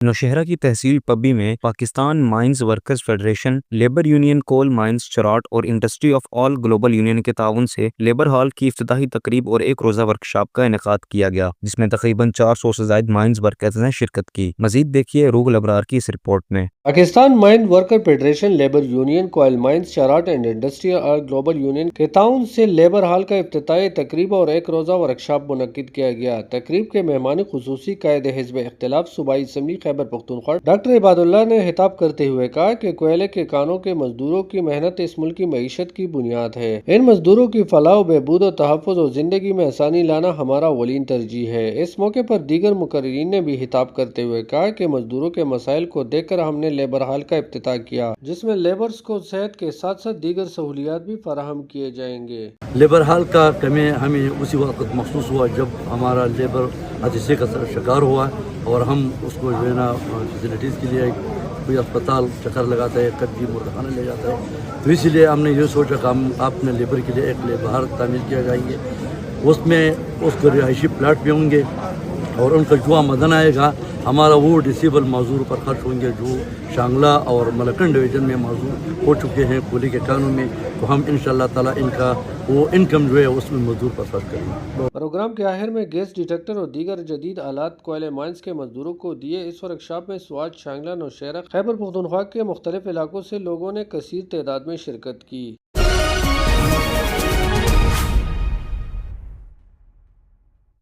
نوشہرہ کی تحصیل پبی میں Pakistan mines workers federation, labour union coal mines Cherat اور industry of all global union کے تعاون سے لیبر ہال کی افتتاحی تقریب اور ایک روزہ ورکشاپ کا انعقاد کیا گیا، جس میں تقریباً 400 سے زائد مائنز ورکرز نے شرکت کی۔ مزید دیکھیے روح الابرار کی اس رپورٹ میں۔ Pakistan mine worker federation, labour union coil mines Cherat and industry all global union کے تعاون سے لیبر ہال کا افتتاحی تقریب اور ایک روزہ ورکشاپ منعقد کیا گیا۔ تقریب کے مہمان خصوصی قائد حزب اختلاف صوبائی اسمبلی خیبر پختونخوا ڈاکٹر عباد اللہ نے خطاب کرتے ہوئے کہا کہ کوئلے کے کانوں کے مزدوروں کی محنت اس ملک کی معیشت کی بنیاد ہے۔ ان مزدوروں کی فلاح و بہبود و تحفظ اور زندگی میں آسانی لانا ہمارا اولین ترجیح ہے۔ اس موقع پر دیگر مقررین نے بھی خطاب کرتے ہوئے کہا کہ مزدوروں کے مسائل کو دیکھ کر ہم نے لیبر ہال کا افتتاح کیا، جس میں لیبرز کو صحت کے ساتھ ساتھ دیگر سہولیات بھی فراہم کیے جائیں گے۔ لیبر ہال کا کمی ہمیں اسی وقت محسوس ہوا جب ہمارا لیبر حادثے کا شکار ہوا اور ہم اس کو جو ہے نا فیسلٹیز کے لیے کوئی اسپتال چکر لگاتا ہے، کبھی مردخانہ لے جاتا ہے، تو اسی لیے ہم نے یہ سوچا کہ ہم اپنے لیبر کے لیے ایک لیبر ہال تعمیر کیا جائیں گے۔ اس میں اس کے رہائشی پلاٹ بھی ہوں گے اور ان کا جو آمدن آئے گا ہمارا وہ ڈسیبل معذور پر خرچ ہوں گے جو شانگلہ اور ملکن ڈویژن میں معذور ہو چکے ہیں کولی کے کانوں میں، تو ہم انشاءاللہ تعالیٰ ان کا وہ انکم جو ہے اس میں مزدور پر خرچ کریں گے۔ پروگرام کے آخر میں گیس ڈیٹیکٹر اور دیگر جدید آلات کوئلے مائنز کے مزدوروں کو دیے۔ اس ورکشاپ میں سوات، شانگلہ، نوشہرہ، خیبر پختونخوا کے مختلف علاقوں سے لوگوں نے کثیر تعداد میں شرکت کی۔